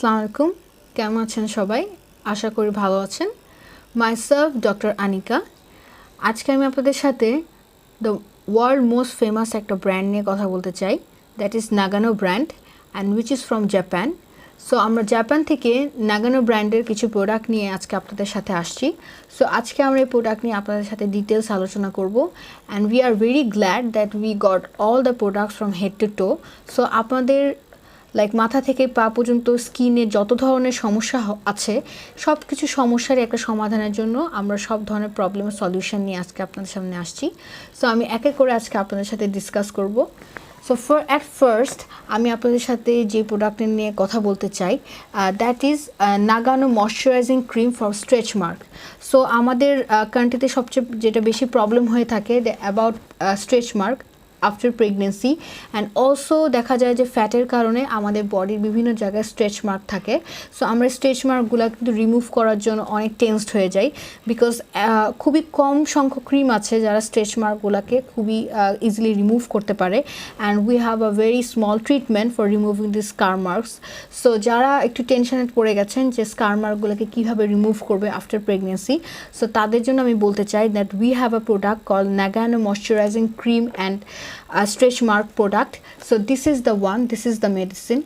আসসালামু আলাইকুম, কেমন আছেন সবাই? আশা করি ভালো আছেন। Myself doctor Anika. আজকে আমি আপনাদের সাথে দ্য ওয়ার্ল্ড মোস্ট ফেমাস একটা ব্র্যান্ড নিয়ে কথা বলতে চাই, that is Nagano brand and which is from Japan. So আমরা জাপান থেকে নাগানো ব্র্যান্ডের কিছু প্রোডাক্ট নিয়ে আজকে আপনাদের সাথে আসছি। সো আজকে আমরা এই প্রোডাক্ট নিয়ে আপনাদের সাথে ডিটেলস আলোচনা করব and we are very glad that we got all the products from head to to. So আপনাদের মাথা থেকে পা পর্যন্ত স্কিনের যত ধরনের সমস্যা আছে, সব কিছু সমস্যারই একটা সমাধানের জন্য আমরা সব ধরনের প্রবলেমের সলিউশন নিয়ে আজকে আপনাদের সামনে আসছি। সো আমি এক এক করে আজকে আপনাদের সাথে ডিসকাস করব। সো অ্যাট ফার্স্ট আমি আপনাদের সাথে যে প্রোডাক্ট নিয়ে কথা বলতে চাই, that is Nagano moisturizing cream for stretch mark. So আমাদের কান্ট্রিতে সবচেয়ে যেটা বেশি প্রবলেম হয়ে থাকে about stretch mark after pregnancy, and also দেখা যায় যে ফ্যাটের কারণে আমাদের বডির বিভিন্ন জায়গায় স্ট্রেচ মার্ক থাকে। সো আমরা স্ট্রেচ মার্কগুলো কিন্তু রিমুভ করার জন্য অনেক টেন্সড হয়ে যাই, বিকজ খুবই কম সংখ্যক ক্রিম আছে যারা স্ট্রেচ মার্কগুলোকে খুবই ইজিলি রিমুভ করতে পারে, and we have a very small treatment for removing this scar marks. So যারা একটু টেনশনে পড়ে গেছেন যে স্কার মার্কগুলোকে কীভাবে রিমুভ করবে আফটার প্রেগনেন্সি, সো তাদের জন্য আমি বলতে চাই that we have a product call Nagano moisturizing cream and stretch mark product. So this is the one, this is the medicine.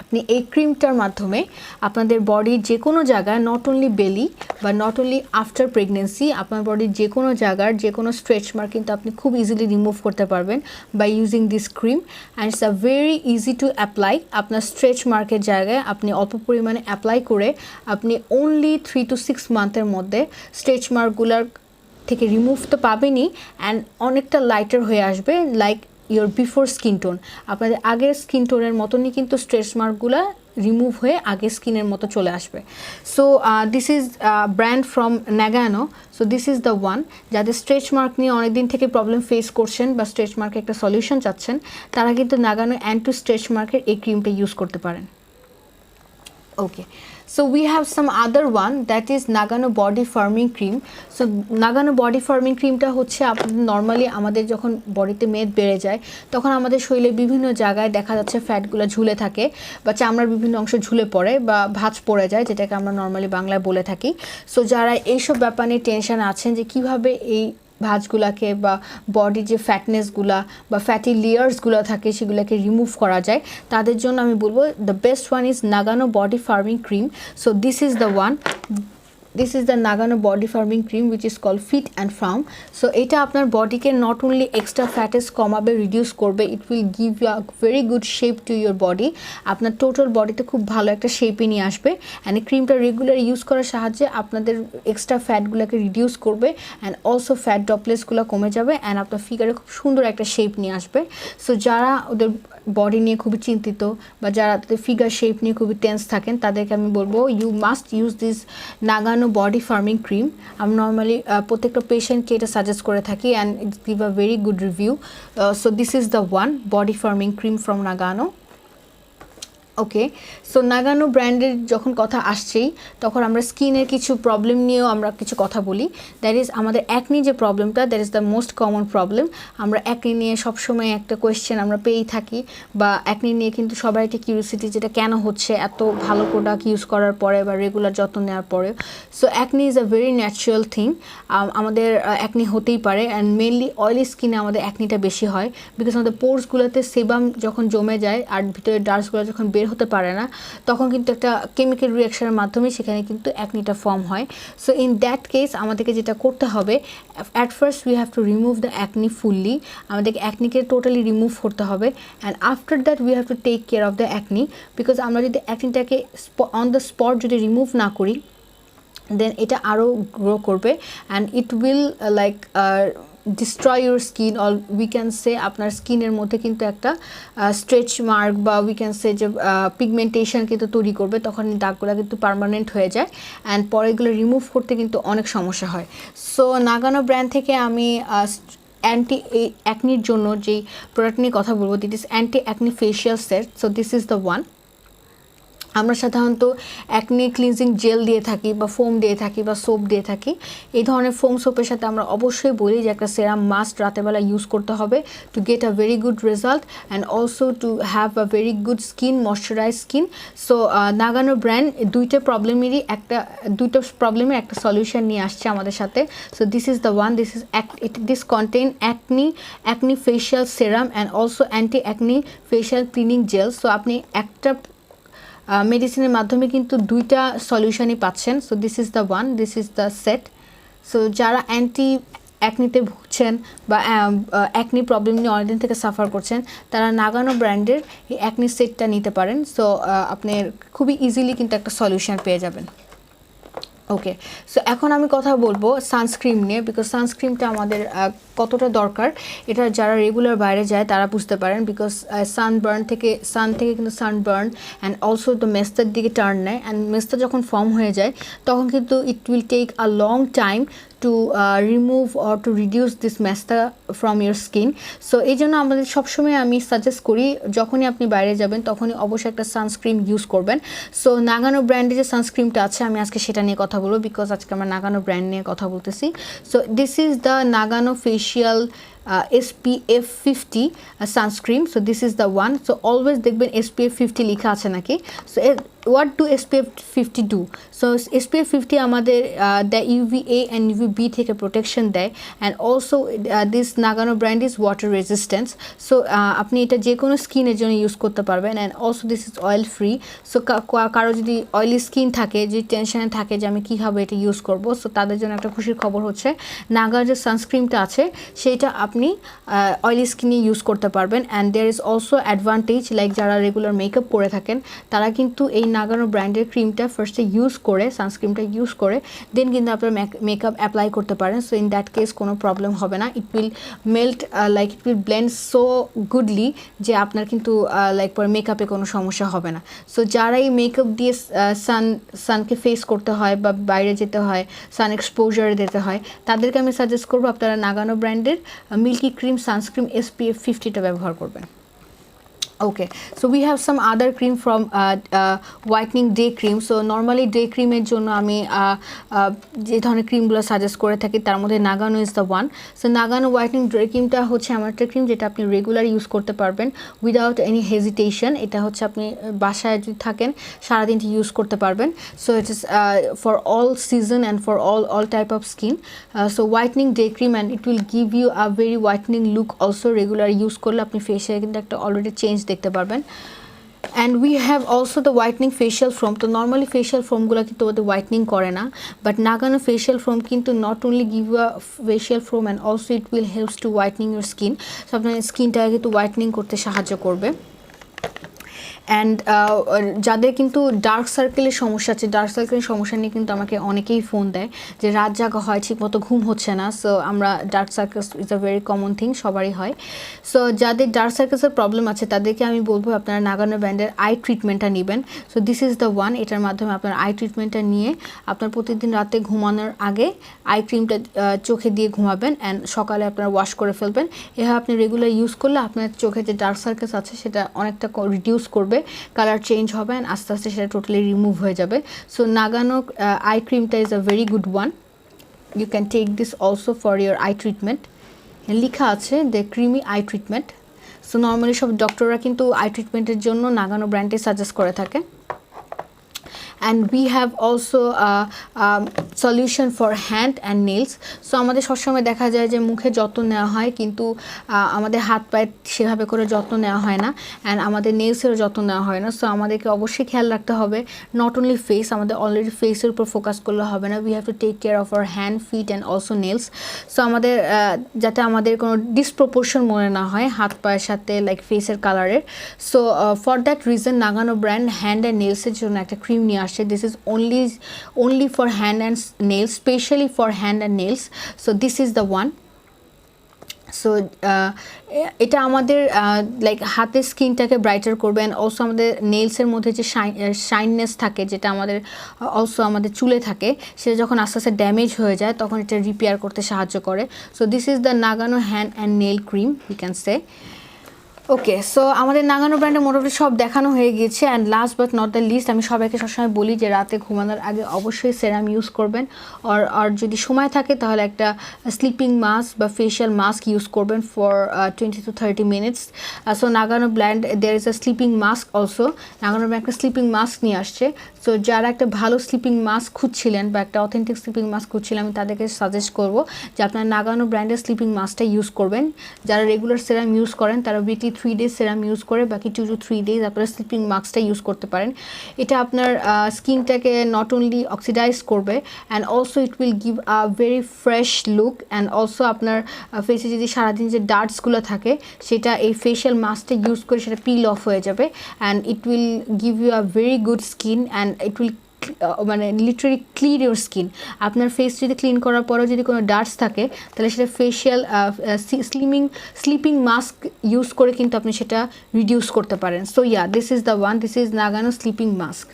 আপনি এই ক্রিমটার মাধ্যমে আপনাদের বডির যে কোনো জায়গায়, নট অনলি বেলি বা নট অনলি আফটার প্রেগনেন্সি, আপনার বডির যে কোনো জায়গার যে কোনো স্ট্রেচ মার্ক কিন্তু আপনি খুব ইজিলি রিমুভ করতে পারবেন by using this cream, and it's a very easy to apply. আপনার স্ট্রেচ মার্কের জায়গায় আপনি অল্প পরিমাণে অ্যাপ্লাই করে আপনি অনলি 3 to 6 মান্থের মধ্যে স্ট্রেচ মার্কগুলার থেকে রিমুভ তো পাবেনই, অ্যান্ড অনেকটা লাইটার হয়ে আসবে, like your before skin tone. আপনাদের আগের স্কিন টোনের মতনই কিন্তু স্ট্রেচ মার্কগুলো রিমুভ হয়ে আগের স্কিনের মতো চলে আসবে। So this is brand from Nagano. So this is the one. যাদের স্ট্রেচ মার্ক নিয়ে অনেকদিন থেকে প্রবলেম ফেস করছেন বা স্ট্রেচ মার্কে একটা সলিউশন চাচ্ছেন, তারা কিন্তু নাগানো অ্যান্টি স্ট্রেচ মার্কের এই ক্রিমটা ইউজ করতে পারেন। Okay, so we have some other one, that is Nagano body firming cream. So Nagano body firming cream টা হচ্ছে আপনাদের নর্মালি আমাদের যখন বডিতে মেদ বেড়ে যায় তখন আমাদের শরীরে বিভিন্ন জায়গায় দেখা যাচ্ছে ফ্যাটগুলো ঝুলে থাকে বা চামড়ার বিভিন্ন অংশ ঝুলে পড়ে বা ভাঁজ পড়ে যায়, যেটাকে আমরা নর্মালি বাংলায় বলে থাকি। সো যারা এইসব ব্যাপার নিয়ে টেনশন আছেন যে কীভাবে এই ভাঁজগুলাকে বা বডির যে ফ্যাটনেসগুলা বা ফ্যাটি লেয়ার্সগুলো থাকে সেগুলোকে রিমুভ করা যায়, তাদের জন্য আমি বলবো the best one is Nagano body firming cream. So this is the one, this is the Nagano body firming cream which is call fit and firm. So এটা আপনার বডিকে নট অনলি এক্সট্রা ফ্যাটেস কমাবে, reduce করবে, it will give you a very good shape to your body. আপনার total বডিতে খুব ভালো একটা শেপে নিয়ে আসবে, অ্যান্ড এই ক্রিমটা রেগুলার ইউজ করার সাহায্যে আপনাদের এক্সট্রা ফ্যাটগুলোকে রিডিউস করবে, অ্যান্ড অলসো ফ্যাট ড্রপলেটসগুলো কমে যাবে, অ্যান্ড আপনার ফিগারে খুব সুন্দর একটা শেপ নিয়ে আসবে। সো যারা ওদের বডি নিয়ে খুবই চিন্তিত বা যারা তাদের ফিগার শেপ নিয়ে খুবই টেন্স থাকেন, তাদেরকে আমি বলবো you must use this Nagano body firming cream. আমি নর্মালি প্রত্যেকটা পেশেন্টকে এটা সাজেস্ট করে থাকি, and it's give a very good review. So this is the one, body firming cream from Nagano. Okay, so Nagano ব্র্যান্ডের যখন কথা আসছেই তখন আমরা স্কিনের কিছু প্রবলেম নিয়েও আমরা কিছু কথা বলি। দ্যাট ইজ আমাদের অ্যাকনি যে প্রবলেমটা, that is the most common problem. আমরা অ্যাকনি নিয়ে সবসময় একটা কোয়েশ্চেন আমরা পেয়েই থাকি, বা অ্যাকনি নিয়ে কিন্তু সবাই একটা কিউরিওসিটি, যেটা কেন হচ্ছে এত ভালো প্রোডাক্ট ইউজ করার পরে বা রেগুলার যত্ন নেওয়ার পরে। So acne is a very natural thing. আমাদের অ্যাকনি হতেই পারে, অ্যান্ড মেনলি অয়েলি স্কিনে আমাদের অ্যাকনিটা বেশি হয়, বিকজ আমাদের পোর্সগুলোতে সেবাম যখন জমে যায় আর ভিতরে ডার্কসগুলো যখন বের হতে পারে না, তখন কিন্তু একটা কেমিক্যাল রিয়াকশনের মাধ্যমে সেখানে কিন্তু অ্যাকনিটা ফর্ম হয়। সো ইন দ্যাট কেস আমাদেরকে যেটা করতে হবে, at first we have to remove the acne fully. আমাদেরকে অ্যাকনিকে টোটালি রিমুভ করতে হবে, and after that we have to take care of the acne, because আমরা যদি অ্যাকনিটাকে অন দ্য স্পট যদি রিমুভ না করি, দেন এটা আরও গ্রো করবে, and it will like destroy your skin, or we can say আপনার স্কিনের মধ্যে কিন্তু একটা স্ট্রেচ মার্ক বা উই ক্যান সে যে পিগমেন্টেশন কিন্তু তৈরি করবে, তখন দাগগুলো কিন্তু পার্মানেন্ট হয়ে যায়, অ্যান্ড পরে এগুলো রিমুভ করতে কিন্তু অনেক সমস্যা হয়। সো নাগানো ব্র্যান্ড থেকে আমি অ্যান্টি অ্যাকনির জন্য যেই প্রোডাক্ট নিয়ে কথা বলবো, this is anti acne facial set. So this is the one. আমরা সাধারণত অ্যাকনি ক্লিনজিং জেল দিয়ে থাকি বা ফোম দিয়ে থাকি বা সোপ দিয়ে থাকি। এই ধরনের ফোম সোপের সাথে আমরা অবশ্যই বলি যে একটা সেরাম মাস্ট রাতেরবেলা ইউজ করতে হবে to get a very good result and also to have a very good skin, moisturize skin. So Nagano brand দুইটা প্রবলেমের একটা সলিউশন নিয়ে আসছে আমাদের সাথে। So this is the one, this contain acne facial serum and also anti acne facial cleaning gel. So আপনি একটা মেডিসিনের মাধ্যমে কিন্তু দুইটা সলিউশনই পাচ্ছেন। So this is the one, this is the set. So যারা অ্যাকনিতে ভুগছেন বা অ্যাকনি প্রবলেম নিয়ে অনেকদিন থেকে সাফার করছেন, তারা নাগানো ব্র্যান্ডের এই অ্যাকনি সেটটা নিতে পারেন। সো আপনি খুবই ইজিলি কিন্তু একটা সলিউশন পেয়ে যাবেন। ওকে, সো এখন আমি কথা বলবো সানস্ক্রিন নিয়ে, বিকজ সানস্ক্রিনটা আমাদের কতটা দরকার এটা যারা রেগুলার বাইরে যায় তারা বুঝতে পারেন। বিকজ সান থেকে কিন্তু সানবার্ন অ্যান্ড অলসো দ্য মেস্তার দিকে টার্ন নেয়, অ্যান্ড মেস্তা যখন ফর্ম হয়ে যায় তখন কিন্তু it will take a long time to remove or to reduce this মেস্তা ফ্রম ইউর স্কিন। সো এই জন্য আমাদের সবসময় আমি সাজেস্ট করি যখনই আপনি বাইরে যাবেন তখনই অবশ্যই একটা সানস্ক্রিন ইউজ করবেন। সো নাগানো ব্র্যান্ডের যে সানস্ক্রিনটা আছে আমি আজকে সেটা নিয়ে কথা বলবো, বিকজ আজকে আমরা নাগানো ব্র্যান্ড নিয়ে কথা বলতেছি। So this is the Nagano facial SPF 50 sunscreen. So this is the one. So always দেখবেন SPF 50 লেখা আছে নাকি। So what do SPF 50 do? So SPF 50 আমাদের the UVA and UVB থেকে প্রোটেকশন দেয়, and also this Nagano brand is water resistance. So আপনি এটা যে কোনো স্কিনের জন্য ইউজ করতে পারবেন, and also this is oil free. So কারো যদি অয়েলি স্কিন থাকে, যে টেনশনে থাকে যে আমি কীভাবে এটা ইউজ করব, সো তাদের জন্য একটা খুশির খবর হচ্ছে নাগার যে সানস্ক্রিনটা আছে সেইটা আপনি অয়েলি স্কিনে ইউজ করতে পারবেন। And there is also advantage, like যারা রেগুলার মেকআপ করে থাকেন তারা কিন্তু এই নাগানো ব্র্যান্ডের ক্রিমটা ফার্স্টে ইউজ করে, সানস্ক্রিনটা ইউজ করে দেন কিন্তু আপনার মেকআপ অ্যাপ্লাই করতে পারেন। সো ইন দ্যাট কেস কোনো প্রবলেম হবে না। It will melt like it will blend so Goodley যে আপনার কিন্তু লাইক পরে মেকআপে কোনো সমস্যা হবে না। সো যারা এই মেকআপ দিয়ে সানকে ফেস করতে হয় বা বাইরে যেতে হয়, সান এক্সপোজারে দিতে হয়, তাদেরকে আমি সাজেস্ট করবো আপনারা নাগানো ব্র্যান্ডের মিল্কি ক্রিম সানস্ক্রিন SPF 50টা ব্যবহার করবেন। Okay, so we have some other cream from whitening day cream. So normally day cream এর জন্য আমি যে ধরনের ক্রিমগুলো সাজেস্ট করে থাকি তার মধ্যে Nagano is the one. So Nagano whitening day ক্রিমটা হচ্ছে আমার একটা ক্রিম যেটা আপনি রেগুলার ইউজ করতে পারবেন উইদাউট এনি হেজিটেশন। এটা হচ্ছে আপনি বাসায় যদি থাকেন সারাদিন ইউজ করতে পারবেন। So it is for all season and for all type of skin. So whitening day cream and it will give you a very whitening look. Also regular use করলে আপনি ফেসে কিন্তু একটা অলরেডি চেঞ্জ দেখতে পারবেন। And we have also the whitening facial foam. তো normally facial ফোমগুলো কিন্তু ওদের হোয়াইটনিং করে না, বাট নাগানো ফেশিয়াল ফোম কিন্তু not only give a facial foam and also it will helps to whitening your skin. So আপনার স্কিনটাকে কিন্তু হোয়াইটনিং করতে সাহায্য করবে। অ্যান্ড যাদের কিন্তু ডার্ক সার্কেলের সমস্যা আছে, ডার্ক সার্কেলের সমস্যা নিয়ে কিন্তু আমাকে অনেকেই ফোন দেয় যে রাত জাগা হয়, ঠিকমতো ঘুম হচ্ছে না। সো আমরা dark circles is a very common thing, সবারই হয়। সো যাদের ডার্ক সার্কেলসের প্রবলেম আছে তাদেরকে আমি বলবো আপনারা নাগানো ব্র্যান্ডের আই ট্রিটমেন্টটা নেবেন। So this is the one. এটার মাধ্যমে আপনার আই ট্রিটমেন্টটা নিয়ে আপনার প্রতিদিন রাতে ঘুমানোর আগে আই ক্রিমটা চোখে দিয়ে ঘুমাবেন অ্যান্ড সকালে আপনারা ওয়াশ করে ফেলবেন। এভাবে আপনি রেগুলার ইউজ করলে আপনার চোখে যে ডার্ক সার্কেলস আছে সেটা অনেকটা রিডিউস করবে, কালার চেঞ্জ হবে অ্যান্ড আস্তে আস্তে সেটা টোটালি রিমুভ হয়ে যাবে। সো নাগানো আই ক্রিমটা is a very good one. You can take this also for your eye treatment. লেখা আছে the creamy eye treatment. So normally সব ডক্টররা কিন্তু আই ট্রিটমেন্টের জন্য নাগানো ব্র্যান্ডে সাজেস্ট করে থাকে। And we have also solution for hand and nails. So আমাদের সবসময় দেখা যায় যে মুখে যত্ন নেওয়া হয় কিন্তু আমাদের হাত পায়ে সেভাবে করে যত্ন নেওয়া হয় না, অ্যান্ড আমাদের নেলসেরও যত্ন নেওয়া হয় না। সো আমাদেরকে অবশ্যই খেয়াল রাখতে হবে নট অনলি ফেস, আমাদের অলরেডি ফেসের উপর ফোকাস করলে হবে না। We have to take care of our hand, feet and also nails. So আমাদের যাতে আমাদের কোনো ডিসপ্রপোর্শন মনে না হয় হাত পায়ের সাথে লাইক ফেসের কালারের। So for that reason Nagano brand hand and নেলসের জন্য একটা ক্রিম নিয়ে আসছে। This is only for hand and nails, specially for hand and nails. So this is the one. So এটা আমাদের লাইক হাতের স্কিনটাকে ব্রাইটার করবে অ্যান্ড অলসো আমাদের নেলসের মধ্যে যে শাইননেস থাকে যেটা আমাদের অলসো আমাদের চুলে থাকে সেটা যখন আস্তে আস্তে ড্যামেজ হয়ে যায় তখন এটা রিপেয়ার করতে সাহায্য করে। So this is the Nagano hand and nail cream, you can say. Okay, so আমাদের নাগানো ব্র্যান্ডে মোটামুটি সব দেখানো হয়ে গিয়েছে। And last but not the least, আমি সবাইকে সবসময় বলি যে রাতে ঘুমানোর আগে অবশ্যই সেরাম ইউজ করবেন, আর যদি সময় থাকে তাহলে একটা স্লিপিং মাস্ক বা ফেশিয়াল মাস্ক ইউজ করবেন for 20 to 30 minutes. So Nagano brand there is a sleeping mask also. Nagano brand একটা স্লিপিং মাস্ক নিয়ে আসছে। সো যারা একটা ভালো স্লিপিং মাস্ক খুঁজছিলেন বা একটা অথেন্টিক স্লিপিং মাস্ক খুঁজছিলেন, আমি তাদেরকে সাজেস্ট করবো যে আপনারা নাগানো ব্র্যান্ডের স্লিপিং মাস্কটা ইউজ করবেন। যারা রেগুলার সেরাম ইউজ করেন তারা উইকলি 3 days সেরাম ইউজ করে বাকি 2 to 3 days আপনারা স্লিপিং মাস্কটা ইউজ করতে পারেন। এটা আপনার স্কিনটাকে নট অনলি অক্সিডাইজ করবে and also it will give a very fresh look and also আপনার ফেসে যদি সারাদিন যে ডার্টসগুলো থাকে সেটা এই ফেশিয়াল মাস্কটা ইউজ করে সেটা পিল অফ হয়ে যাবে and it will give you a very good skin and it will মানে লিটারালি ক্লিন ইউর স্কিন। আপনার ফেস যদি ক্লিন করার পরেও যদি কোনো ডার্টস থাকে তাহলে সেটা ফেশিয়াল স্লিপিং মাস্ক ইউজ করে কিন্তু আপনি সেটা রিডিউস করতে পারেন। So yeah, this is the one, this is Nagano sleeping mask.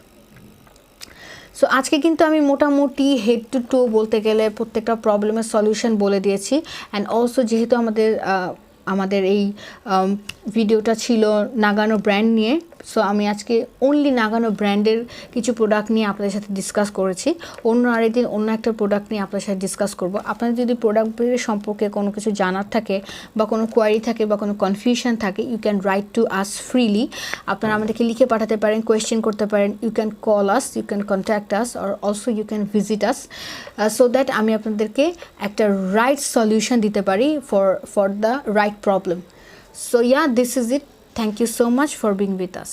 So আজকে কিন্তু আমি মোটামুটি হেড টু টো বলতে গেলে প্রত্যেকটা প্রবলেমের সলিউশন বলে দিয়েছি। অ্যান্ড অলসো যেহেতু আমাদের এই ভিডিওটা ছিল নাগানো ব্র্যান্ড নিয়ে, সো আমি আজকে অনলি নাগানো ব্র্যান্ডের কিছু প্রোডাক্ট নিয়ে আপনাদের সাথে ডিসকাস করেছি। অন্য আরেকদিন অন্য একটা প্রোডাক্ট নিয়ে আপনাদের সাথে ডিসকাস করব। আপনাদের যদি প্রোডাক্টের সম্পর্কে কোনো কিছু জানার থাকে বা কোনো কোয়ারি থাকে বা কোনো কনফিউশন থাকে, you can write to us freely. আপনারা আমাদেরকে লিখে পাঠাতে পারেন, কোয়েশ্চেন করতে পারেন, you can call us, you can contact us, আর also you can visit us, so that আমি আপনাদেরকে একটা রাইট সলিউশন দিতে পারি for the right problem. So yeah, this is it. Thank you so much for being with us.